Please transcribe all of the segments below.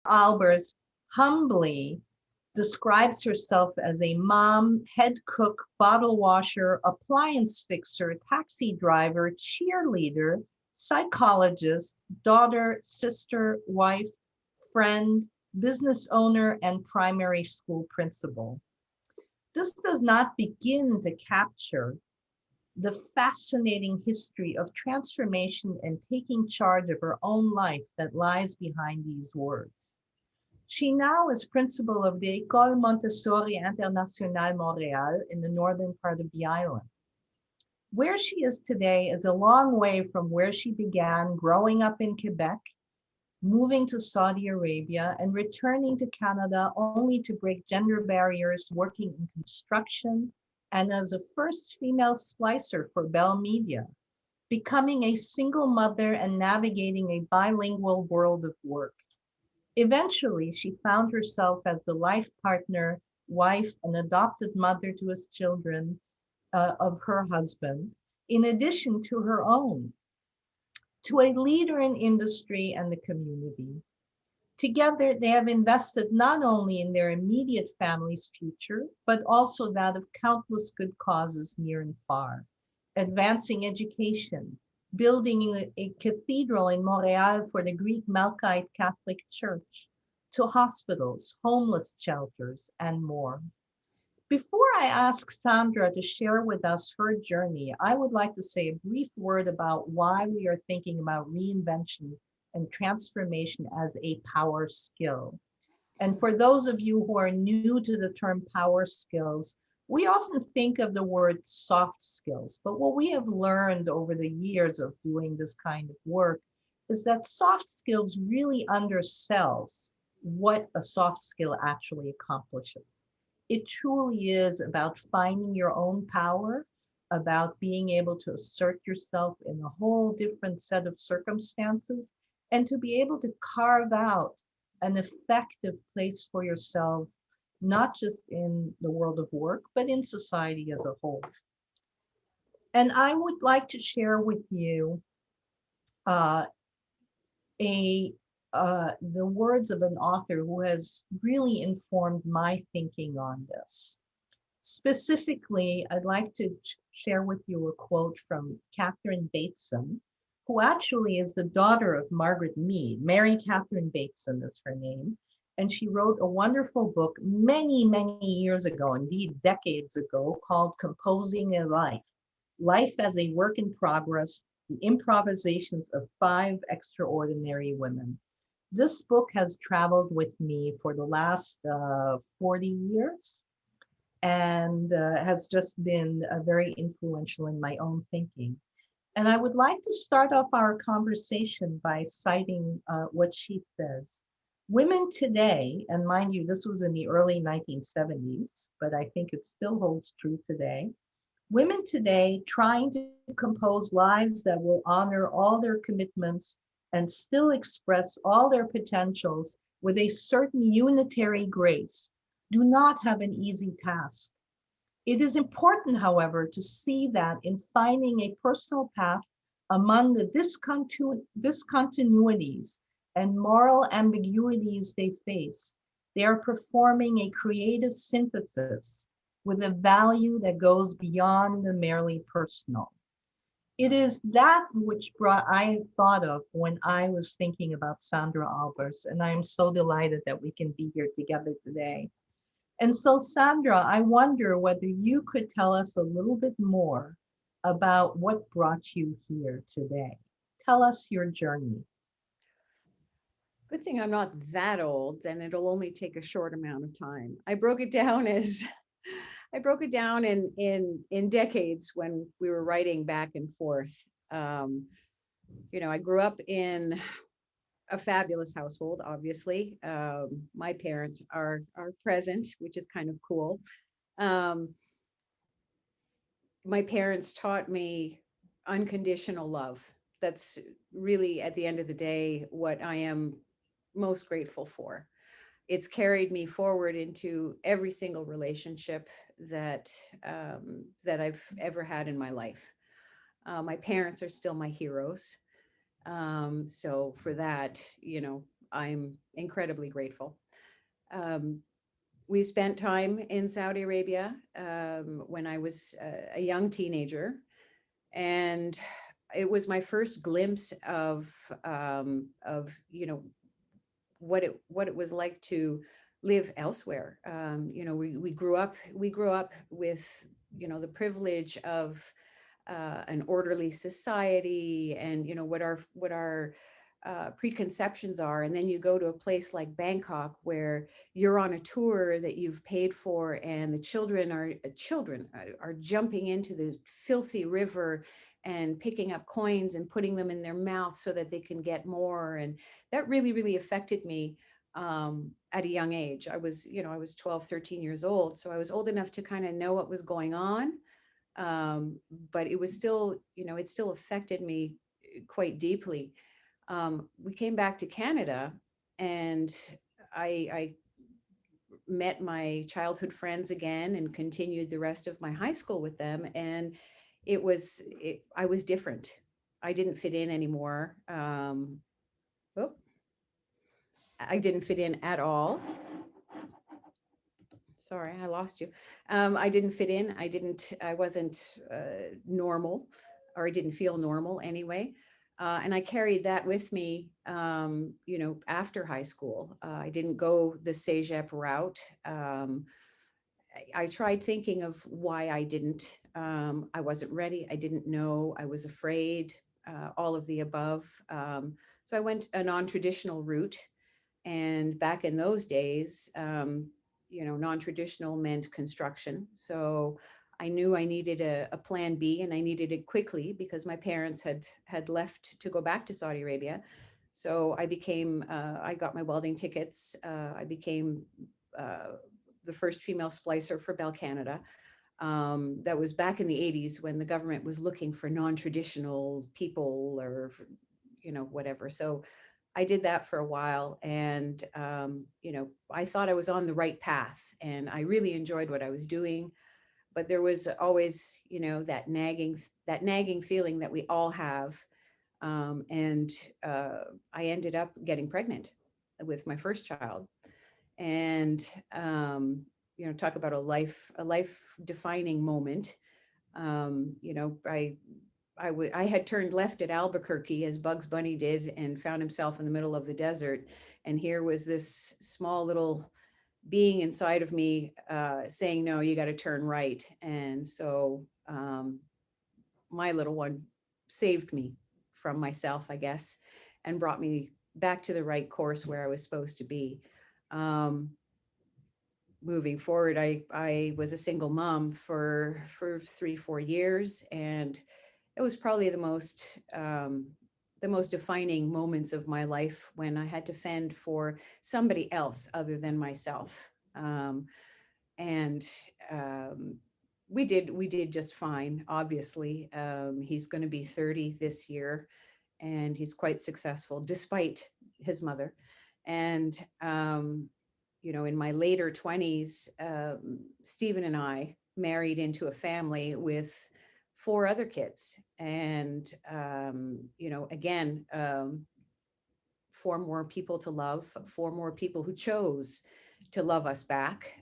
Albers humbly describes herself as a mom, head cook, bottle washer, appliance fixer, taxi driver, cheerleader, psychologist, daughter, sister, wife, friend, business owner, and primary school principal. This does not begin to capture the fascinating history of transformation and taking charge of her own life that lies behind these words. She now is principal of the École Montessori Internationale Montréal in the northern part of the island. Where she is today is a long way from where she began growing up in Quebec, moving to Saudi Arabia, and returning to Canada only to break gender barriers working in construction and as a first female splicer for Bell Media, becoming a single mother and navigating a bilingual world of work. Eventually, she found herself as the life partner, wife, and adopted mother to his children of her husband, in addition to her own, to a leader in industry and the community. Together, they have invested not only in their immediate family's future, but also that of countless good causes near and far, advancing education, building a cathedral in Montreal for the Greek Melkite Catholic Church, to hospitals, homeless shelters, and more. Before I ask Sandra to share with us her journey, I would like to say a brief word about why we are thinking about reinvention and transformation as a power skill. And for those of you who are new to the term power skills, we often think of the word soft skills, but what we have learned over the years of doing this kind of work is that soft skills really undersells what a soft skill actually accomplishes. It truly is about finding your own power, about being able to assert yourself in a whole different set of circumstances, and to be able to carve out an effective place for yourself, not just in the world of work, but in society as a whole. And I would like to share with you uh, a the words of an author who has really informed my thinking on this. Specifically, I'd like to share with you a quote from Catherine Bateson, who actually is the daughter of Margaret Mead. Mary Catherine Bateson is her name. And she wrote a wonderful book many, many years ago, indeed decades ago, called Composing a Life, Life as a Work in Progress, The Improvisations of Five Extraordinary Women. This book has traveled with me for the last 40 years and has just been very influential in my own thinking. And I would like to start off our conversation by citing what she says. Women today, and mind you, this was in the early 1970s, but I think it still holds true today. Women today trying to compose lives that will honor all their commitments and still express all their potentials with a certain unitary grace do not have an easy task. It is important, however, to see that in finding a personal path among the discontinuities and moral ambiguities they face, they are performing a creative synthesis with a value that goes beyond the merely personal. It is that which I thought of when I was thinking about Sandra Albers, and I am so delighted that we can be here together today. And so, Sandra, I wonder whether you could tell us a little bit more about what brought you here today. Tell us your journey. Good thing I'm not that old, then it'll only take a short amount of time. I broke it down as I broke it down in decades when we were writing back and forth. Um, I grew up in a fabulous household, obviously. My parents are present, which is kind of cool. Um, my parents taught me unconditional love. That's really, at the end of the day, what I am most grateful for. It's carried me forward into every single relationship that I've ever had in my life. My parents are still my heroes. So for that, I'm incredibly grateful. Um, we spent time in Saudi Arabia when I was a young teenager, and it was my first glimpse of what it was like to live elsewhere. We grew up with the privilege of an orderly society, and what our preconceptions are, and then you go to a place like Bangkok where you're on a tour that you've paid for, and the children are jumping into the filthy river and picking up coins and putting them in their mouth so that they can get more. And that really, really affected me at a young age. I was 12, 13 years old. So I was old enough to kind of know what was going on. But it was still, it still affected me quite deeply. We came back to Canada, and I met my childhood friends again and continued the rest of my high school with them. And I was different. I didn't fit in anymore. Oh, I didn't fit in at all. Sorry, I lost you. I didn't fit in. I wasn't normal, or I didn't feel normal anyway. And I carried that with me, after high school. I didn't go the CEGEP route. I tried thinking of why I didn't. I wasn't ready. I didn't know. I was afraid, all of the above. So I went a non-traditional route. And back in those days, non-traditional meant construction. So I knew I needed a plan B, and I needed it quickly because my parents had left to go back to Saudi Arabia. So I got my welding tickets. I became the first female splicer for Bell Canada. That was back in the 80s when the government was looking for non-traditional people, or, whatever. So I did that for a while, and I thought I was on the right path, and I really enjoyed what I was doing. But there was always, that nagging feeling that we all have. And I ended up getting pregnant with my first child, and talk about a life defining moment. I had turned left at Albuquerque, as Bugs Bunny did, and found himself in the middle of the desert. And here was this small little being inside of me saying, no, you got to turn right. And so my little one saved me from myself, I guess, and brought me back to the right course where I was supposed to be. Moving forward, I was a single mom for 3-4 years, and it was probably the most defining moments of my life when I had to fend for somebody else other than myself. And we did just fine. Obviously, he's going to be 30 this year, and he's quite successful despite his mother. And in my later 20s, Stephen and I married into a family with 4 other kids. And, again, 4 more people to love, 4 more people who chose to love us back,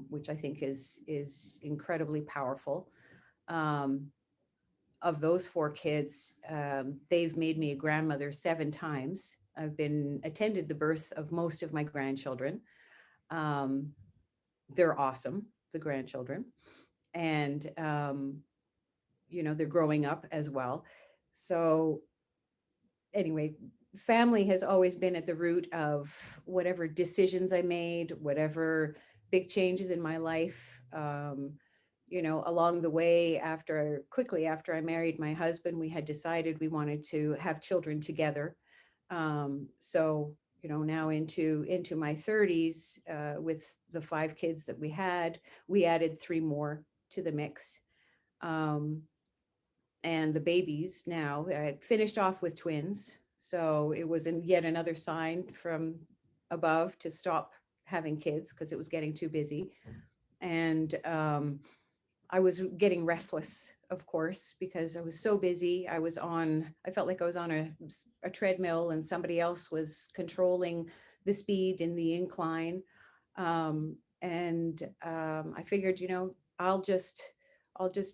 which I think is incredibly powerful. Of those 4 kids, they've made me a grandmother 7 times. I've been attended the birth of most of my grandchildren. They're awesome, the grandchildren. And, they're growing up as well. So anyway, family has always been at the root of whatever decisions I made, whatever big changes in my life. Along the way, quickly after I married my husband, we had decided we wanted to have children together. So, now into my 30s, with the 5 kids that we had, we added 3 more to the mix. And the babies now, I finished off with twins. So it was yet another sign from above to stop having kids because it was getting too busy. And I was getting restless, of course, because I was so busy. I felt like I was on a treadmill and somebody else was controlling the speed in the incline. I figured, I'll just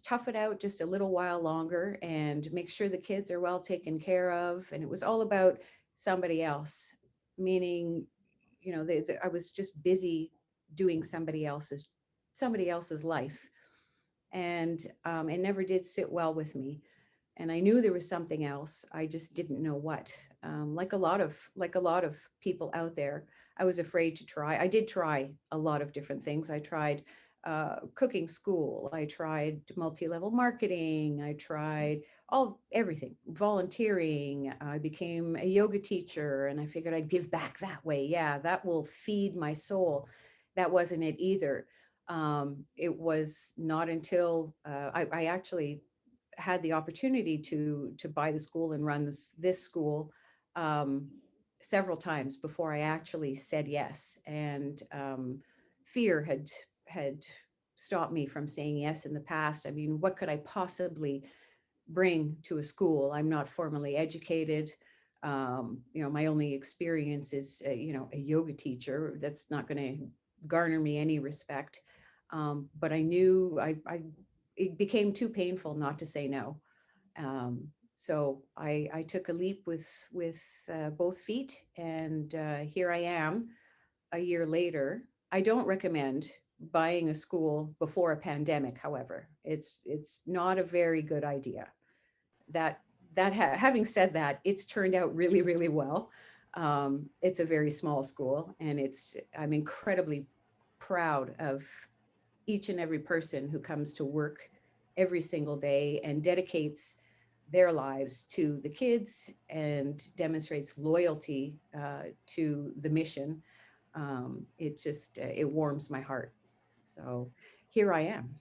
tough it out just a little while longer and make sure the kids are well taken care of. And it was all about somebody else, meaning, I was just busy doing somebody else's life, and it never did sit well with me. And I knew there was something else. I just didn't know what. Like a lot of people out there, I was afraid to try. I did try a lot of different things. I tried cooking school. I tried multi-level marketing. I tried everything, volunteering. I became a yoga teacher, and I figured I'd give back that way. Yeah, that will feed my soul. That wasn't it either. It was not until I actually had the opportunity to buy the school and run this school um, several times before I actually said yes. And fear had stopped me from saying yes in the past. I mean, what could I possibly bring to a school? I'm not formally educated. My only experience is, a yoga teacher. That's not going to garner me any respect. But I knew it became too painful not to say no. So I took a leap with both feet, and here I am a year later. I don't recommend buying a school before a pandemic. However, it's not a very good idea. That Having said that, it's turned out really, really well. It's a very small school, and I'm incredibly proud of each and every person who comes to work every single day and dedicates their lives to the kids and demonstrates loyalty to the mission. It warms my heart. So here I am.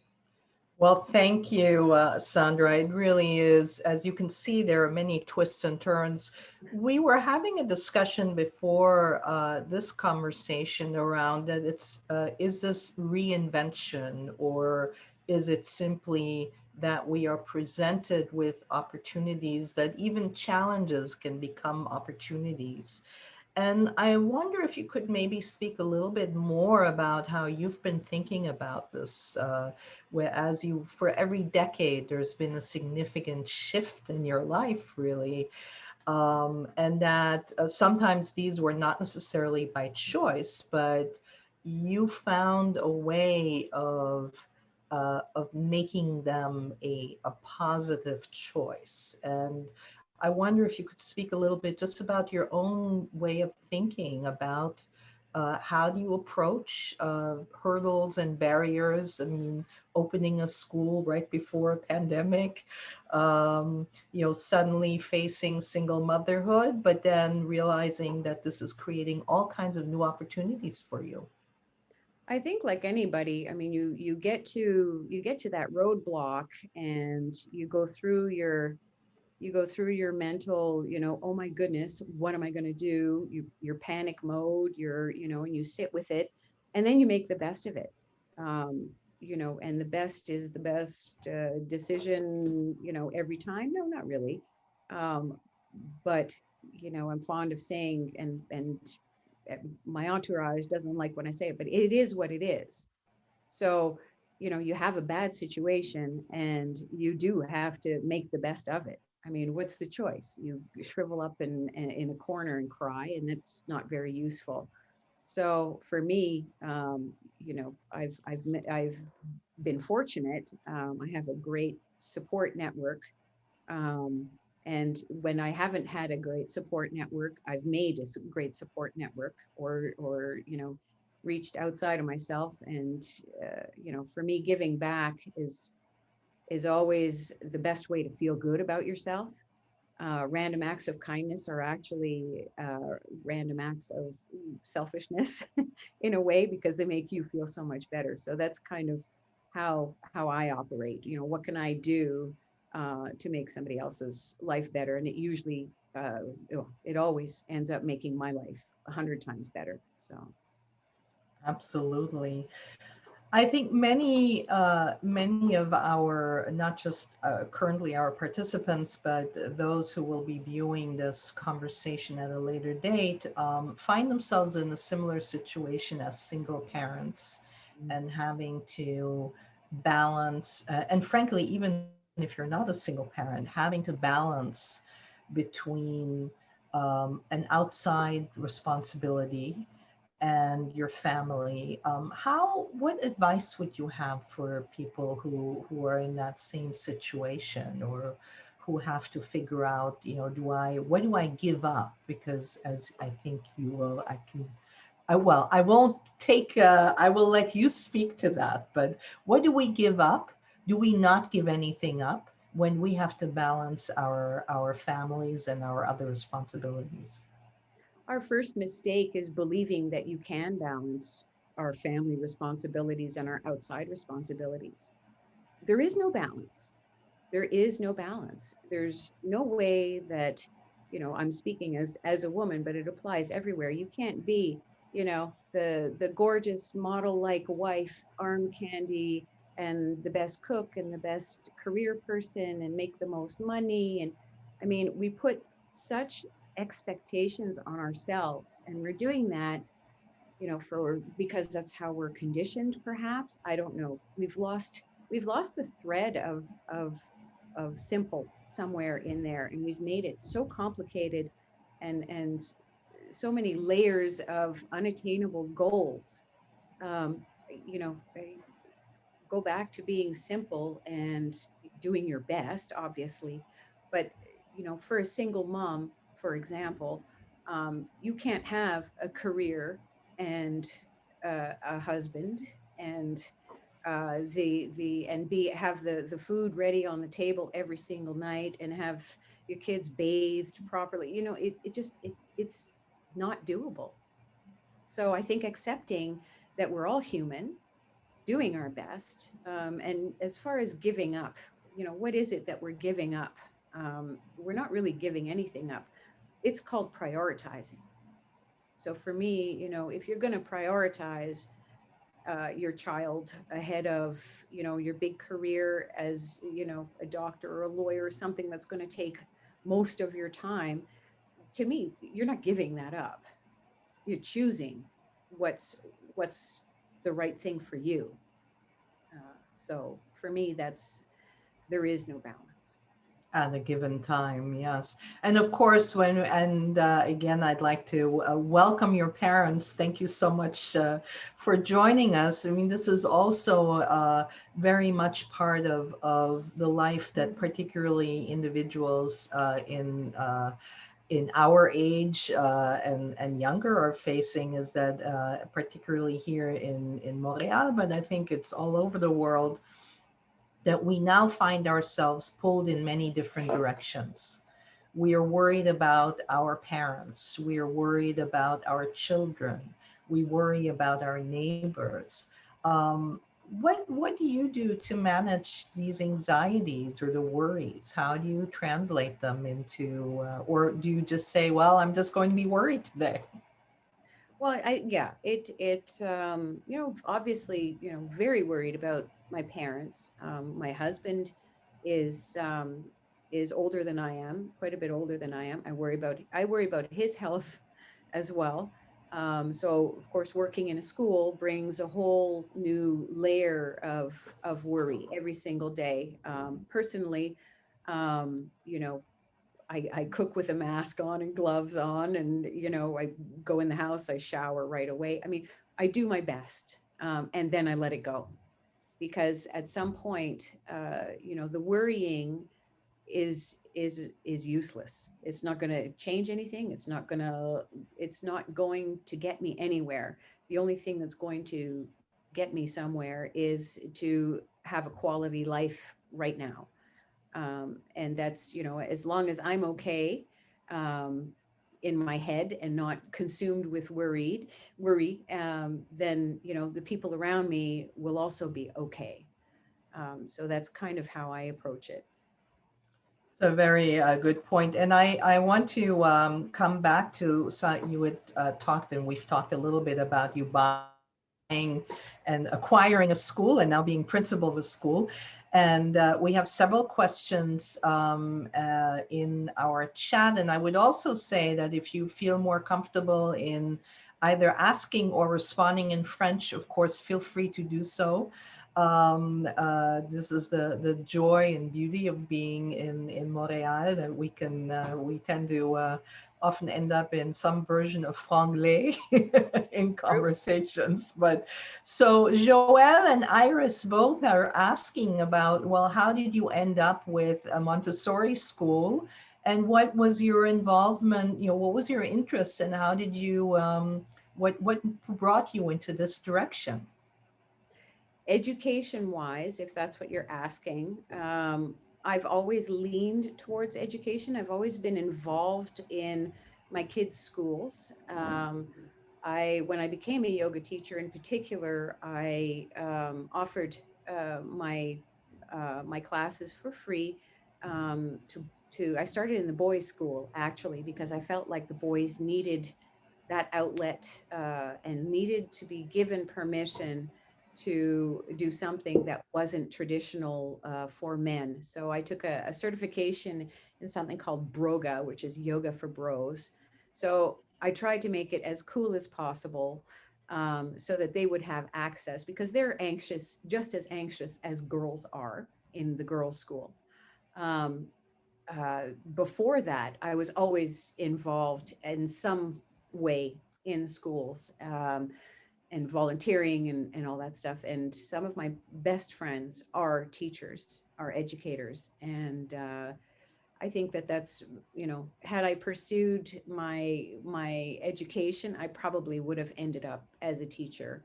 Well, thank you, Sandra. It really is. As you can see, there are many twists and turns. We were having a discussion before this conversation around that is this reinvention, or is it simply that we are presented with opportunities that even challenges can become opportunities? And I wonder if you could maybe speak a little bit more about how you've been thinking about this, whereas for every decade, there's been a significant shift in your life, really, and that sometimes these were not necessarily by choice, but you found a way of making them a positive choice. And I wonder if you could speak a little bit just about your own way of thinking about how do you approach hurdles and barriers? I mean, opening a school right before a pandemic, suddenly facing single motherhood, but then realizing that this is creating all kinds of new opportunities for you. I think like anybody, I mean, you get to that roadblock, and you go through your mental, oh my goodness, what am I going to do? Your panic mode, and you sit with it, and then you make the best of it. And the best is the best decision, every time. No, not really. Um, but, I'm fond of saying, and my entourage doesn't like when I say it, but it is what it is. So, you have a bad situation and you do have to make the best of it. I mean, what's the choice? You shrivel up in a corner and cry, and that's not very useful. So for me, I've been fortunate. I have a great support network, um, and when I haven't had a great support network, I've made a great support network, or reached outside of myself. And for me, giving back is always the best way to feel good about yourself. Random acts of kindness are actually random acts of selfishness in a way, because they make you feel so much better. So that's kind of how I operate. What can I do to make somebody else's life better? And it usually, it always ends up making my life 100 times better. So Absolutely. I think many of our, not just currently our participants, but those who will be viewing this conversation at a later date, find themselves in a similar situation as single parents and having to balance, and frankly, even if you're not a single parent, having to balance between an outside responsibility and your family. What advice would you have for people who are in that same situation, or who have to figure out, what do I give up? Because as I think you will, well, I won't I will let you speak to that, but what do we give up? Do we not give anything up when we have to balance our families and our other responsibilities? Our first mistake is believing that you can balance our family responsibilities and our outside responsibilities. There is no balance. There is no balance. There's no way that, I'm speaking as a woman, but it applies everywhere. You can't be, the gorgeous model like wife, arm candy, and the best cook and the best career person and make the most money. And I mean, we put such expectations on ourselves, and we're doing that, for because that's how we're conditioned, perhaps. I don't know. We've lost the thread of simple somewhere in there, and we've made it so complicated, and so many layers of unattainable goals. I go back to being simple and doing your best, obviously. But, for a single mom, for example, you can't have a career and a husband and the and be have the food ready on the table every single night and have your kids bathed properly. It's not doable. So I think accepting that we're all human, doing our best. And as far as giving up, what is it that we're giving up? We're not really giving anything up. It's called prioritizing. So for me, if you're going to prioritize your child ahead of, your big career as, a doctor or a lawyer or something that's going to take most of your time, to me, you're not giving that up. You're choosing what's what's the right thing for you. So for me, there is no balance. At a given time, yes. And of course, again, I'd like to welcome your parents. Thank you so much for joining us. I mean, this is also very much part of the life that particularly individuals in our age and younger are facing, is that particularly here in Montreal, but I think it's all over the world, that we now find ourselves pulled in many different directions. We are worried about our parents. We are worried about our children. We worry about our neighbors. What do you do to manage these anxieties or the worries? How do you translate them into, or do you just say, well, I'm just going to be worried today? Well, yeah, obviously, very worried about my parents. My husband is um, is older than I am, quite a bit older than I am. I worry about his health as well. So of course, working in a school brings a whole new layer of worry every single day. Personally, I cook with a mask on and gloves on, and I go in the house, I shower right away. I mean, I do my best, and then I let it go, because at some point, the worrying is useless. It's not going to change anything. It's not going to get me anywhere. The only thing that's going to get me somewhere is to have a quality life right now. And that's, as long as I'm okay, um, in my head and not consumed with worry, then, the people around me will also be okay. So that's kind of how I approach it. It's a very good point. And I want to come back to, so you had talked, and we've talked a little bit about you buying and acquiring a school and now being principal of a school. And we have several questions in our chat. And I would also say that if you feel more comfortable in either asking or responding in French, of course, feel free to do so. This is the joy and beauty of being in Montreal, that we tend to often end up in some version of franglais in conversations. But so Joelle and Iris both are asking about, well, how did you end up with a Montessori school? And what was your involvement, what was your interest, and how did you, what brought you into this direction? Education wise, if that's what you're asking, I've always leaned towards education. I've always been involved in my kids' schools. When I became a yoga teacher in particular, I offered my classes for free. I started in the boys' school actually because I felt like the boys needed that outlet and needed to be given permission to do something that wasn't traditional for men. So I took a certification in something called Broga, which is yoga for bros. So I tried to make it as cool as possible so that they would have access because they're anxious, just as anxious as girls are in the girls' school. Um, Before that, I was always involved in some way in schools and volunteering and all that stuff. And some of my best friends are teachers, are educators. And I think that that's, had I pursued my education, I probably would have ended up as a teacher.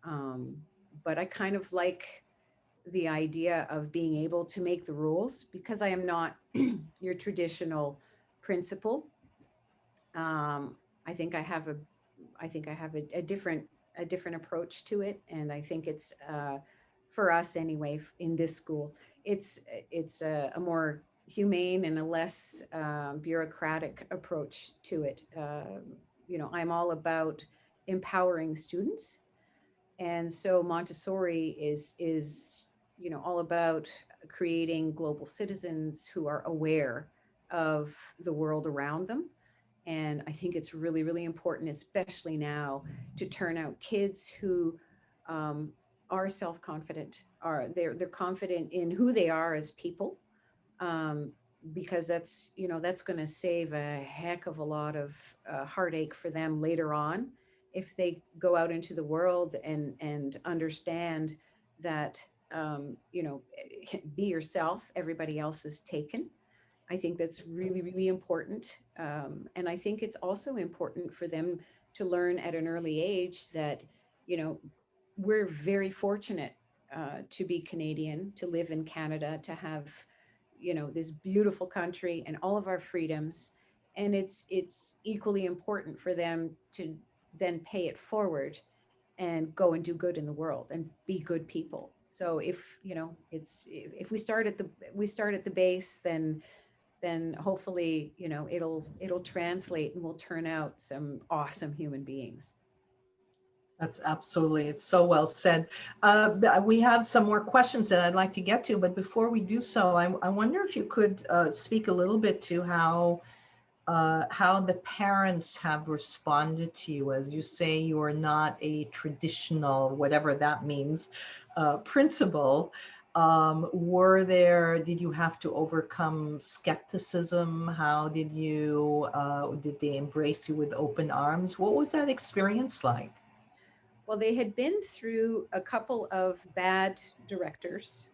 Um, but I kind of like the idea of being able to make the rules because I am not your traditional principal. Um, I think I have a, I think I have a different approach to it, and I think it's for us anyway in this school. It's a more humane and a less bureaucratic approach to it. I'm all about empowering students, and so Montessori is all about creating global citizens who are aware of the world around them. And I think it's really, really important, especially now, to turn out kids who um, are self-confident, they're confident in who they are as people, um, because that's going to save a heck of a lot of heartache for them later on if they go out into the world and understand that be yourself, everybody else is taken. I think that's really, really important. And I think it's also important for them to learn at an early age that, you know, we're very fortunate to be Canadian, to live in Canada, to have, this beautiful country and all of our freedoms. And it's equally important for them to then pay it forward and go and do good in the world and be good people. So if, if we start at the base, then hopefully, it'll translate and we'll turn out some awesome human beings. That's absolutely, it's so well said. We have some more questions that I'd like to get to, but before we do so, I wonder if you could speak a little bit to how the parents have responded to you. As you say, you are not a traditional, whatever that means, principal. Did you have to overcome skepticism? How did they embrace you with open arms? What was that experience like? Well, they had been through a couple of bad directors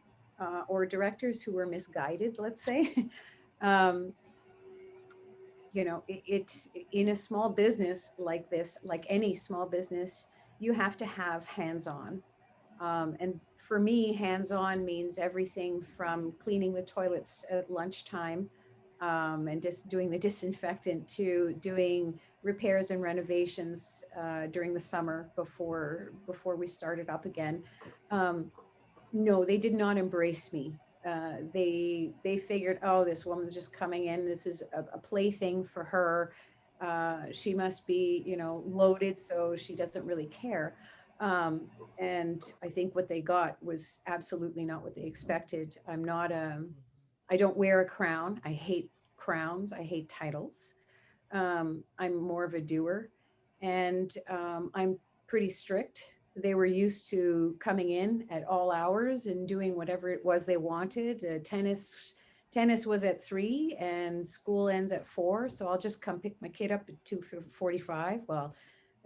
or directors who were misguided, let's say. um, it's in a small business like this, like any small business, you have to have hands-on. And for me, hands-on means everything from cleaning the toilets at lunchtime and just doing the disinfectant to doing repairs and renovations during the summer before we started up again. Um, no, they did not embrace me. They figured, oh, this woman's just coming in. This is a plaything for her. She must be, loaded, so she doesn't really care. And I think what they got was absolutely not what they expected. I don't wear a crown. I hate crowns. I hate titles. I'm more of a doer, and I'm pretty strict. They were used to coming in at all hours and doing whatever it was they wanted. Tennis was at 3 and school ends at 4. So I'll just come pick my kid up at 2:45. Well,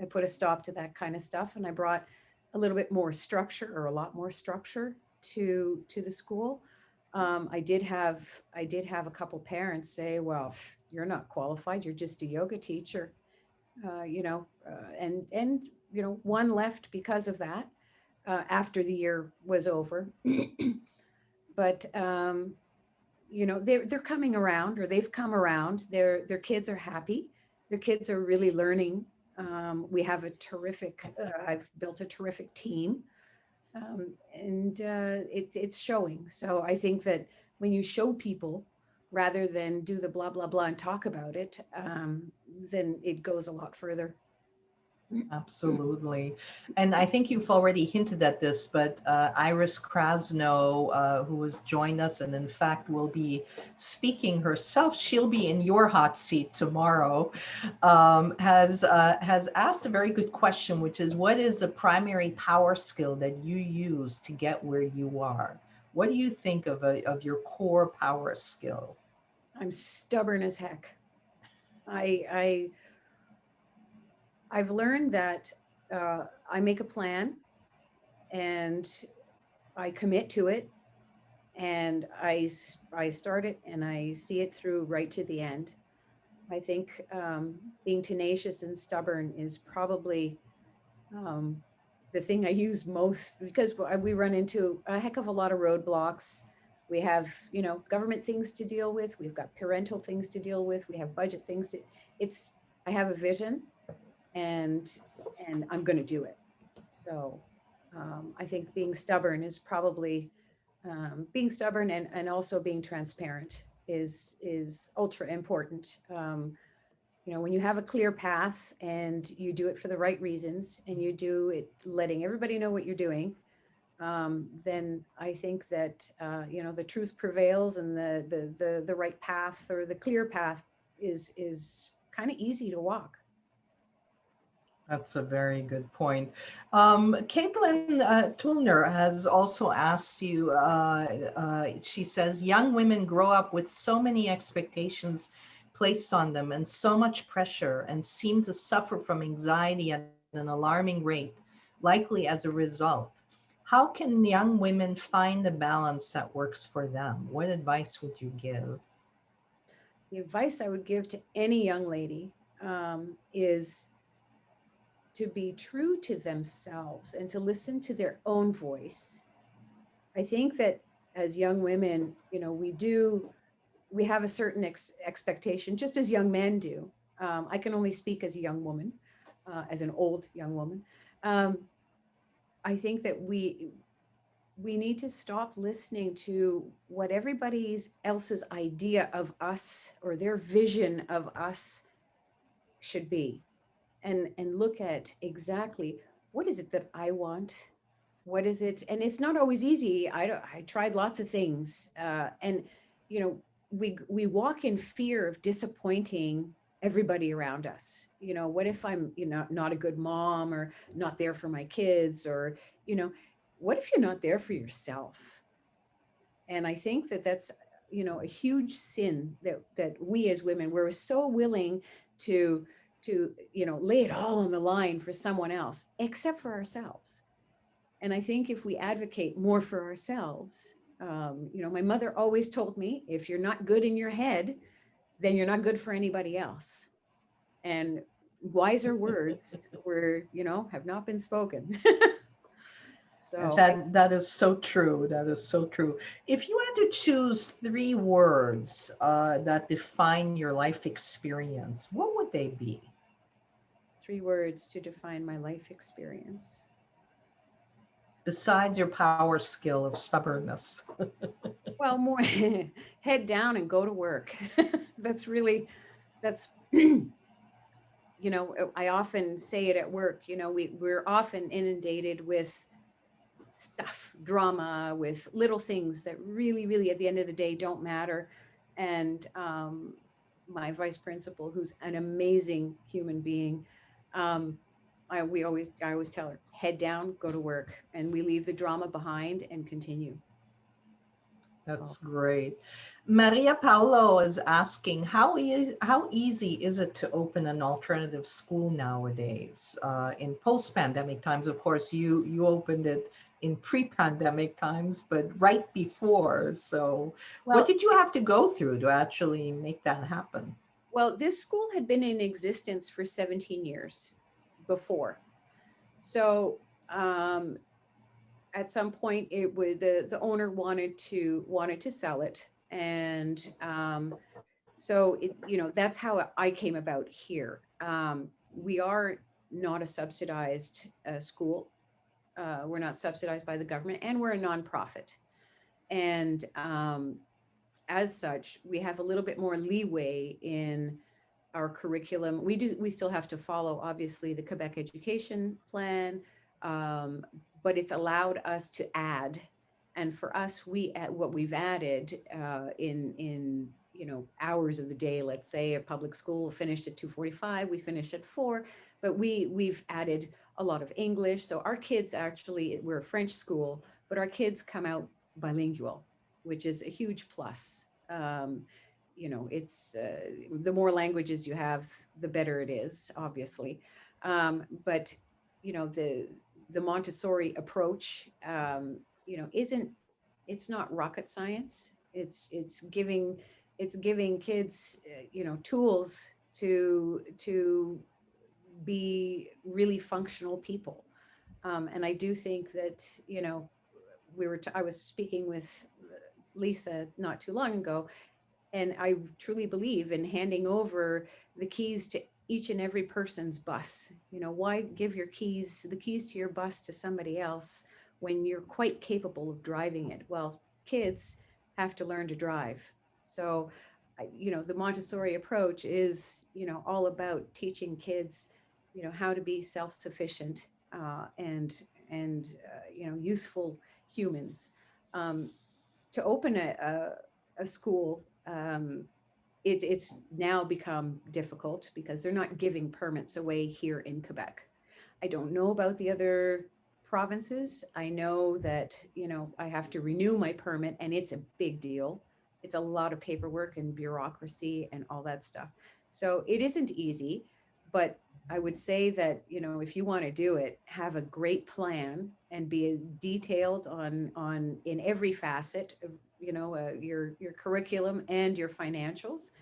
I put a stop to that kind of stuff, and I brought a little bit more structure, or a lot more structure, to the school. I did have a couple parents say, "Well, you're not qualified. You're just a yoga teacher," and one left because of that after the year was over. But they're coming around, or they've come around. Their kids are happy. Their kids are really learning. We have a terrific. I've built a terrific team, and it's showing. So I think that when you show people rather than do the blah blah blah and talk about it, then it goes a lot further. Absolutely. And I think you've already hinted at this, but Iris Krasno, who has joined us and in fact will be speaking herself, she'll be in your hot seat tomorrow, has asked a very good question, which is, what is the primary power skill that you use to get where you are? What do you think of your core power skill? I'm stubborn as heck. I I've learned that I make a plan, and I commit to it, and I start it and I see it through right to the end. I think being tenacious and stubborn is probably um, the thing I use most, because we run into a heck of a lot of roadblocks. We have, government things to deal with. We've got parental things to deal with. We have budget things to. It's I have a vision, and I'm going to do it. So I think being stubborn is probably being stubborn, and also being transparent is ultra important. When you have a clear path and you do it for the right reasons, and you do it letting everybody know what you're doing, then I think that the truth prevails, and the right path, or the clear path, is kind of easy to walk. That's a very good point. Caitlin Tulner has also asked you, she says, young women grow up with so many expectations placed on them and so much pressure, and seem to suffer from anxiety at an alarming rate, likely as a result. How can young women find the balance that works for them? What advice would you give? The advice I would give to any young lady is to be true to themselves and to listen to their own voice. I think that as young women, we have a certain expectation, just as young men do. I can only speak as a young woman, as an old young woman. Um, I think that we need to stop listening to what everybody's else's idea of us, or their vision of us, should be, and look at exactly what is it that I want. What is it? And it's not always easy. I tried lots of things, and you know we walk in fear of disappointing everybody around us. What if I'm not a good mom, or not there for my kids, or you know what if you're not there for yourself? And I think that that's a huge sin, that we as women, we're so willing to lay it all on the line for someone else, except for ourselves. And I think if we advocate more for ourselves, my mother always told me, if you're not good in your head, then you're not good for anybody else. And wiser words have not been spoken. So That is so true. That is so true. If you had to choose three words that define your life experience, what would they be? 3 words to define my life experience. Besides your power skill of stubbornness. Well, more head down and go to work. That's really, that's I often say it at work, we're often inundated with stuff, drama, with little things that really, really at the end of the day don't matter. And my vice principal, who's an amazing human being, um, I always tell her, head down, go to work, and we leave the drama behind and continue. So, That's great. Maria Paulo is asking, how easy is it to open an alternative school nowadays? In post-pandemic times, of course, you opened it in pre-pandemic times, but right before. So what well, did you have to go through to actually make that happen? well, this school had been in existence for 17 years before. So, at some point it was the owner wanted to sell it, and so that's how I came about here. We are not a subsidized school. We're not subsidized by the government, and we're a nonprofit. And as such, we have a little bit more leeway in our curriculum. We still have to follow, obviously, the Quebec education plan, um, but it's allowed us to add. And for us, what we've added in hours of the day. Let's say a public school finished at 2:45, we finish at 4, but we've added a lot of English. So our kids actually, we're a French school, but our kids come out bilingual, which is a huge plus. It's the more languages you have, the better it is, obviously. But the Montessori approach, isn't it's not rocket science. It's giving kids, tools to be really functional people. And I do think that, I was speaking with Lisa not too long ago, and I truly believe in handing over the keys to each and every person's bus. Why give the keys to your bus to somebody else when you're quite capable of driving it? Well, kids have to learn to drive. So, the Montessori approach is, all about teaching kids, how to be self-sufficient, and useful humans. Um, to open a school, it's now become difficult because they're not giving permits away here in Quebec. I don't know about the other provinces. I know that, I have to renew my permit, and it's a big deal. It's a lot of paperwork and bureaucracy and all that stuff. So it isn't easy, but I would say that, if you want to do it, have a great plan and be detailed on in every facet of, your curriculum and your financials.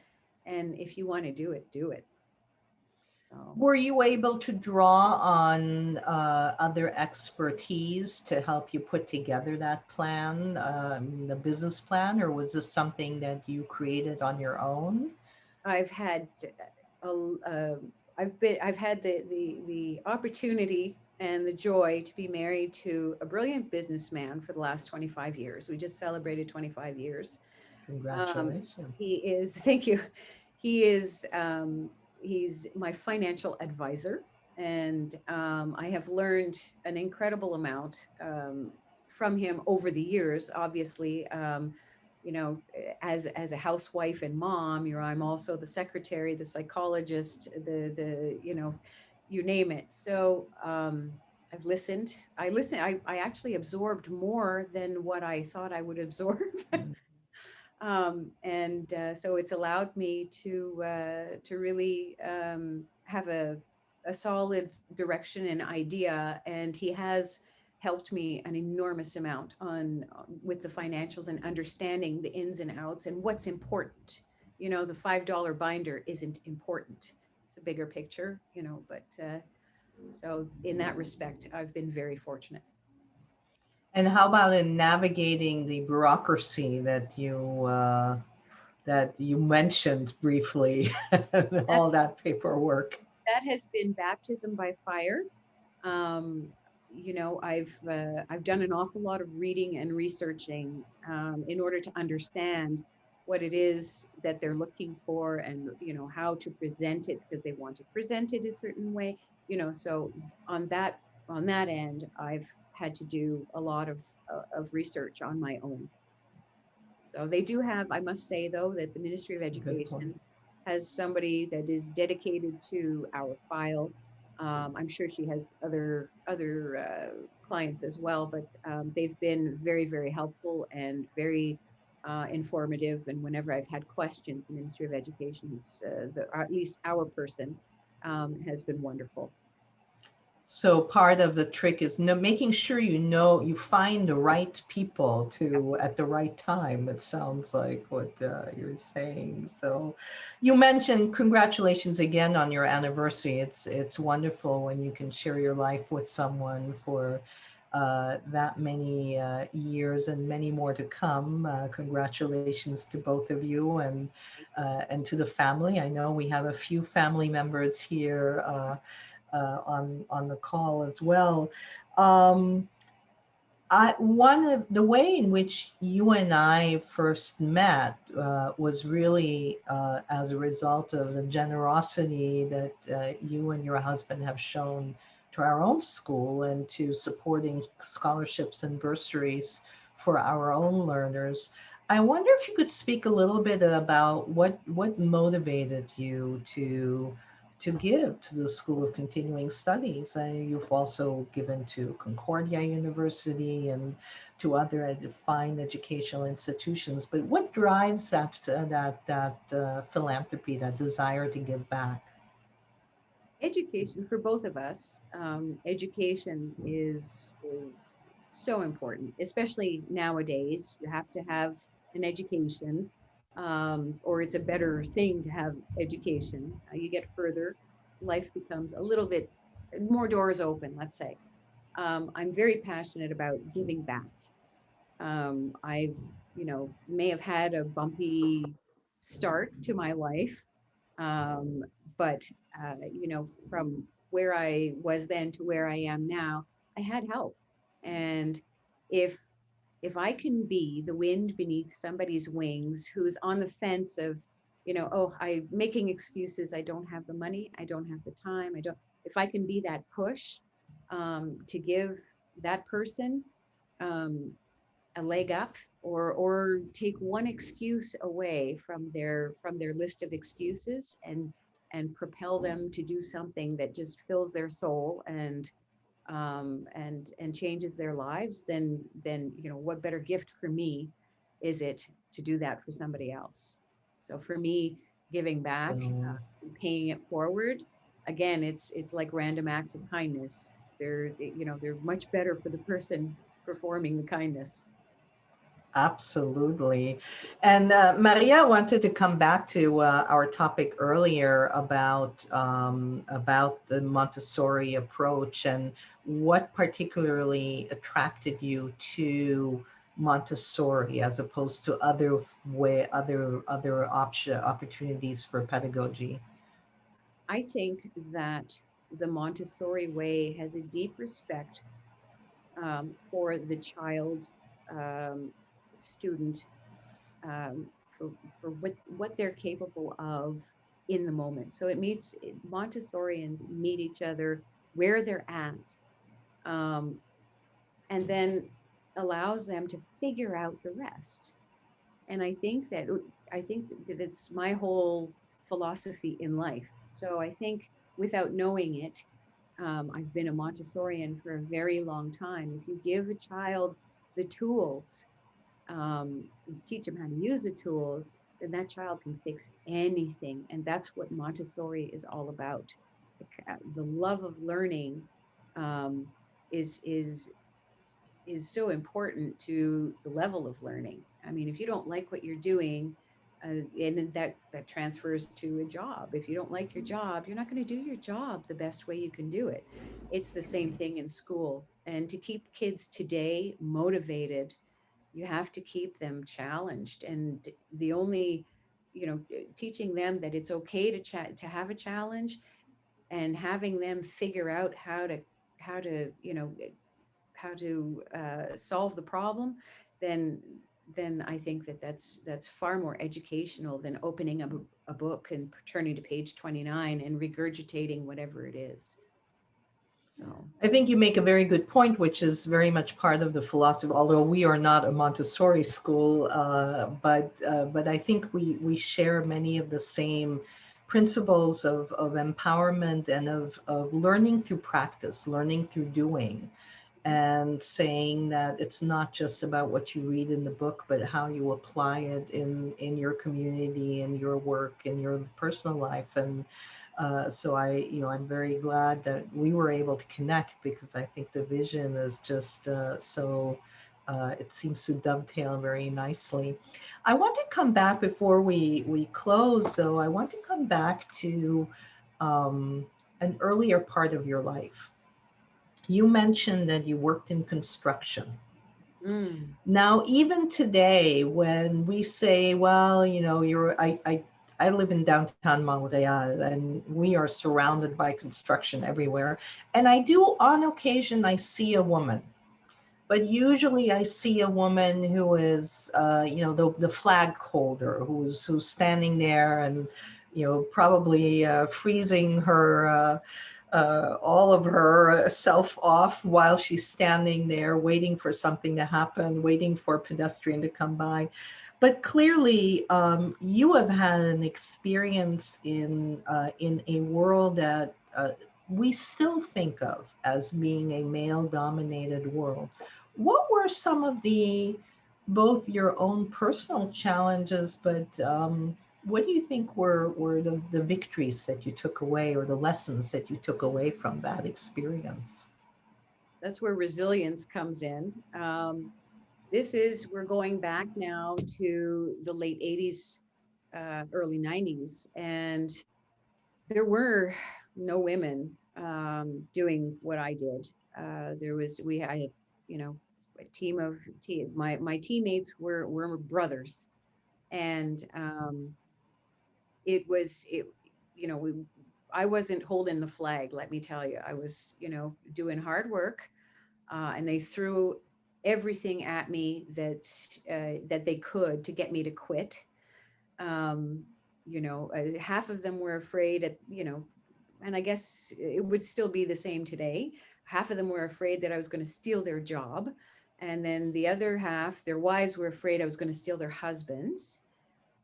And if you want to do it, do it. So, Were you able to draw on other expertise to help you put together that plan, the business plan, or was this something that you created on your own? I've had a, I've had the opportunity and the joy to be married to a brilliant businessman for the last 25 years. We just celebrated 25 years. Congratulations. He is, thank you. He is, he's my financial advisor. And I have learned an incredible amount from him over the years. Obviously, as a housewife and mom, I'm also the secretary, the psychologist, you name it. So I've listened. I actually absorbed more than what I thought I would absorb. And so it's allowed me to really have a solid direction and idea. And he has helped me an enormous amount with the financials and understanding the ins and outs and what's important. The $5 binder isn't important. It's a bigger picture, but so in that respect, I've been very fortunate. And how about in navigating the bureaucracy that you mentioned briefly, all That's that paperwork? that has been baptism by fire. Um, I've done an awful lot of reading and researching in order to understand. what it is that they're looking for, and how to present it, because they want to present it a certain way. So on that end, I've had to do a lot of research on my own. So they do have, I must say though, that the Ministry of That's a good point. Education has somebody that is dedicated to our file. I'm sure she has other clients as well, but they've been very, very helpful and very informative. And whenever I've had questions, the Ministry of Education, or at least our person, has been wonderful. So part of the trick is making sure you find the right people to at the right time. It sounds like what you're saying. So you mentioned congratulations again on your anniversary. It's wonderful when you can share your life with someone for that many years and many more to come. Congratulations to both of you and to the family. I know we have a few family members here. On the call as well. Um, One of the way in which you and I first met was really as a result of the generosity that you and your husband have shown to our own school and to supporting scholarships and bursaries for our own learners. I wonder if you could speak a little bit about what motivated you to give to the School of Continuing Studies. You've also given to Concordia University and to other fine educational institutions. But what drives that philanthropy, that desire to give back? Education for both of us. Education is so important, especially nowadays. You have to have an education, or it's a better thing to have education. You get further, life becomes a little bit more doors open, let's say. I'm very passionate about giving back. I've, may have had a bumpy start to my life, um, but from where I was then to where I am now, I had help. And if if I can be the wind beneath somebody's wings who's on the fence of, oh, I'm making excuses, I don't have the money, I don't have the time, I don't. If I can be that push to give that person um, a leg up, or take one excuse away from their list of excuses, and propel them to do something that just fills their soul and changes their lives, then what better gift for me is it to do that for somebody else. So for me, giving back, So paying it forward, again, it's like random acts of kindness. They're much better for the person performing the kindness. absolutely. And Maria wanted to come back to our topic earlier about the Montessori approach and what particularly attracted you to Montessori as opposed to other opportunities for pedagogy. I think that the Montessori way has a deep respect for the child, um, student, um, for what they're capable of in the moment. So Montessorians meet each other where they're at, um, and then allows them to figure out the rest. And I think that it's my whole philosophy in life. So I think without knowing it, I've been a Montessorian for a very long time. If you give a child the tools, teach them how to use the tools, then that child can fix anything. And that's what Montessori is all about. The love of learning um, is is is so important to the level of learning. I mean, if you don't like what you're doing, and then that transfers to a job. If you don't like your job, you're not going to do your job the best way you can do it. It's the same thing in school. And to keep kids today motivated, you have to keep them challenged. And the only, teaching them that it's okay to have a challenge, and having them figure out how to solve the problem, then then I think that that's far more educational than opening up a book and turning to page 29 and regurgitating whatever it is. So, I think you make a very good point, which is very much part of the philosophy. Although we are not a Montessori school, but I think we share many of the same principles of empowerment and of learning through practice, learning through doing, and saying that it's not just about what you read in the book, but how you apply it in your community, in your work, in your personal life. And so I'm very glad that we were able to connect, because I think the vision is just it seems to dovetail very nicely. I want to come back before we close, though. I want to come back to um, an earlier part of your life. You mentioned that you worked in construction. mm, Now, even today, when we say, well, I live in downtown Montreal, and we are surrounded by construction everywhere. And I do, on occasion, I see a woman, but usually I see a woman who is, the flag holder, who's standing there and, probably freezing her, all of her self off while she's standing there waiting for something to happen, waiting for a pedestrian to come by. But clearly, you have had an experience in a world that we still think of as being a male-dominated world. What were some of the both your own personal challenges, but what do you think were the victories that you took away, or the lessons that you took away from that experience? that's where resilience comes in. We're going back now to the late 80s, early 90s, and there were no women doing what I did. I had, you know, a my teammates were brothers, and it, you know, I wasn't holding the flag. Let me tell you, I was, doing hard work, and they threw everything at me that they could to get me to quit. Um, Half of them were afraid and I guess it would still be the same today. Half of them were afraid that I was going to steal their job. And then the other half, their wives were afraid I was going to steal their husbands.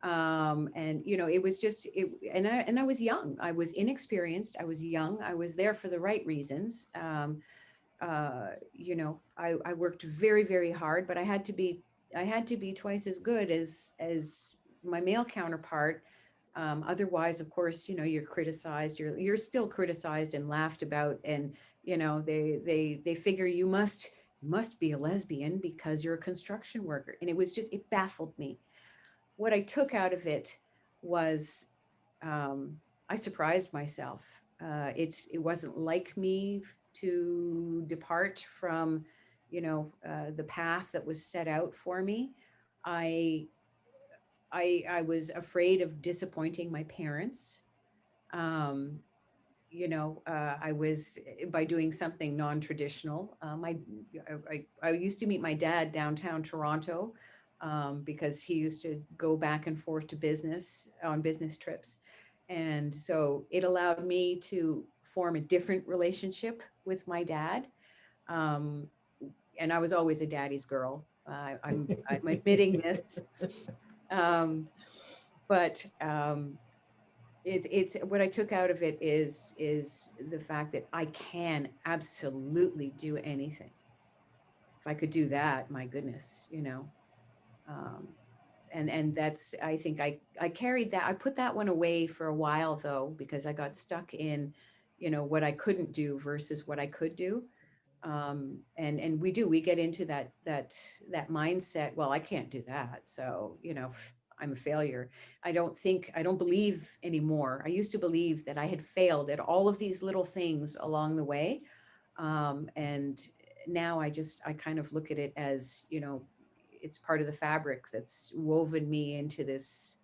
And it was just it, and I was young. I was inexperienced. I was young. I was there for the right reasons. I worked very, very hard, but I had to be twice as good as my male counterpart. Otherwise, of course, you're criticized. You're still criticized and laughed about, and they figure you must be a lesbian because you're a construction worker, and it baffled me. What I took out of it was I surprised myself. It wasn't like me to depart from, the path that was set out for me. I I was afraid of disappointing my parents. Um, I was by doing something non-traditional. I used to meet my dad downtown Toronto because he used to go back and forth to business on business trips. And so it allowed me to form a different relationship with my dad. Um, and I was always a daddy's girl. I'm admitting this. Um, but it's what I took out of it is the fact that I can absolutely do anything. If I could do that, my goodness, um, and that's I think I carried that. I put that one away for a while though, because I got stuck in, what I couldn't do versus what I could do. And we get into that mindset. Well, I can't do that, so I'm a failure. I don't believe anymore. I used to believe that I had failed at all of these little things along the way. And now I kind of look at it as, it's part of the fabric that's woven me into this.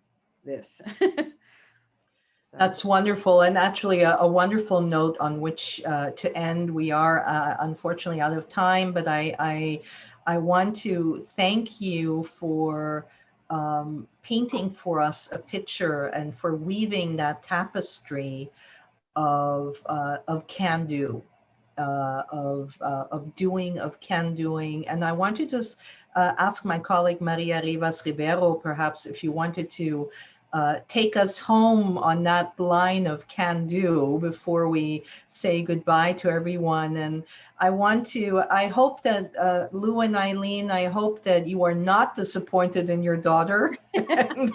So That's wonderful, and actually a wonderful note on which to end. We are unfortunately out of time, but I want to thank you for painting for us a picture and for weaving that tapestry of can do, of doing, of can doing. And I want to just ask my colleague Maria Rivas Ribeiro, perhaps if you wanted to take us home on that line of can do before we say goodbye to everyone. And I hope that Lou and Eileen, I hope that you are not disappointed in your daughter. And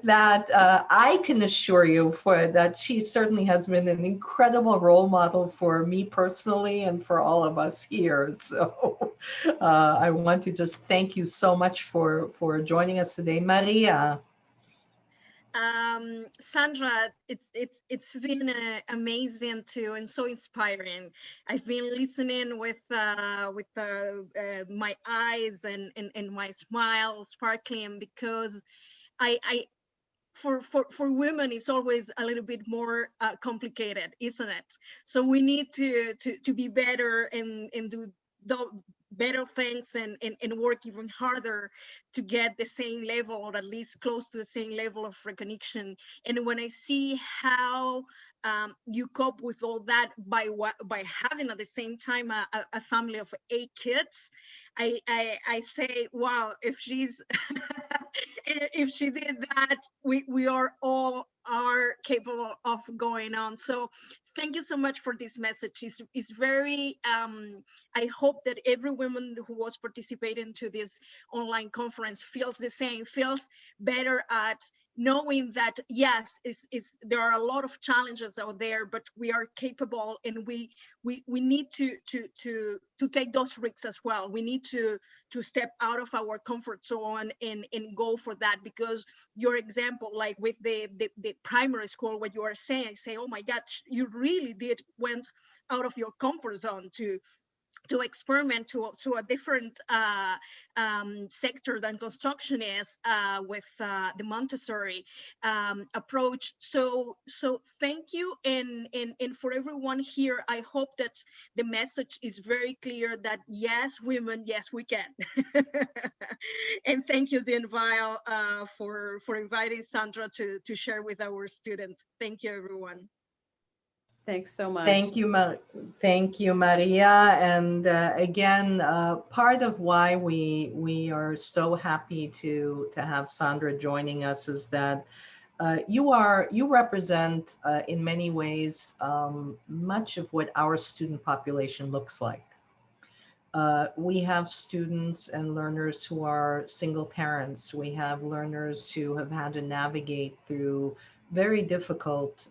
that I can assure you for that she certainly has been an incredible role model for me personally and for all of us here. So I want to just thank you so much for joining us today, Maria. Sandra, it's been amazing too and so inspiring. I've been listening with my eyes and my smile sparkling because I for women it's always a little bit more complicated, isn't it? So we need to be better and do the better things and work even harder to get the same level or at least close to the same level of recognition. And when I see how you cope with all that by having at the same time a family of 8 kids, I say, wow, if she's if she did that, we are all are capable of going on. So thank you so much for this message. It's very I hope that every woman who was participating to this online conference feels the same, feels better at knowing that yes, there are a lot of challenges out there, but we are capable, and we need to take those risks as well. We need to step out of our comfort zone and go for that, because your example, like with the primary school, what you are saying, I say, oh my God, you really did went out of your comfort zone to experiment to a different sector than construction is, with the Montessori approach. So thank you, and for everyone here, I hope that the message is very clear that yes, women, yes, we can. And thank you, Dean Weil, for inviting Sandra to share with our students. Thank you, everyone. thanks so much. Thank you, thank you, Maria. And again, part of why we are so happy to have Sandra joining us is that you represent in many ways much of what our student population looks like. We have students and learners who are single parents. We have learners who have had to navigate through very difficult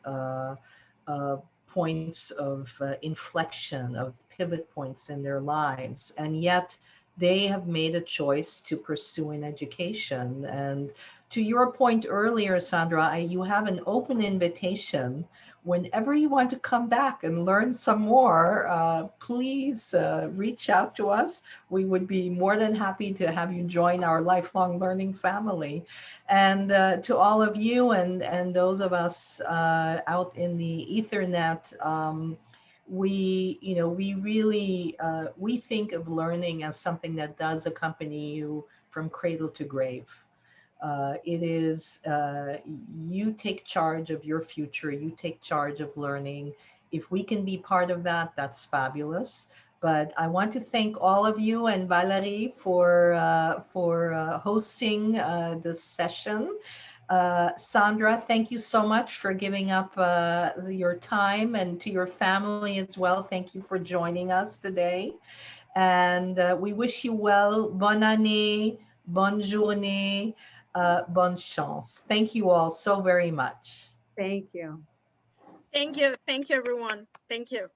points of inflection, of pivot points in their lives. And yet they have made a choice to pursue an education. And to your point earlier, Sandra, you have an open invitation. Whenever you want to come back and learn some more, please reach out to us. We would be more than happy to have you join our lifelong learning family. And to all of you and those of us out in the Ethernet, we really, we think of learning as something that does accompany you from cradle to grave. It is, you take charge of your future, you take charge of learning. If we can be part of that, that's fabulous. But I want to thank all of you and Valerie for hosting this session. Sandra, thank you so much for giving up your time, and to your family as well. Thank you for joining us today. And we wish you well. Bonne année, bonne journée, bonne chance. Thank you all so very much. Thank you. Thank you, everyone. Thank you.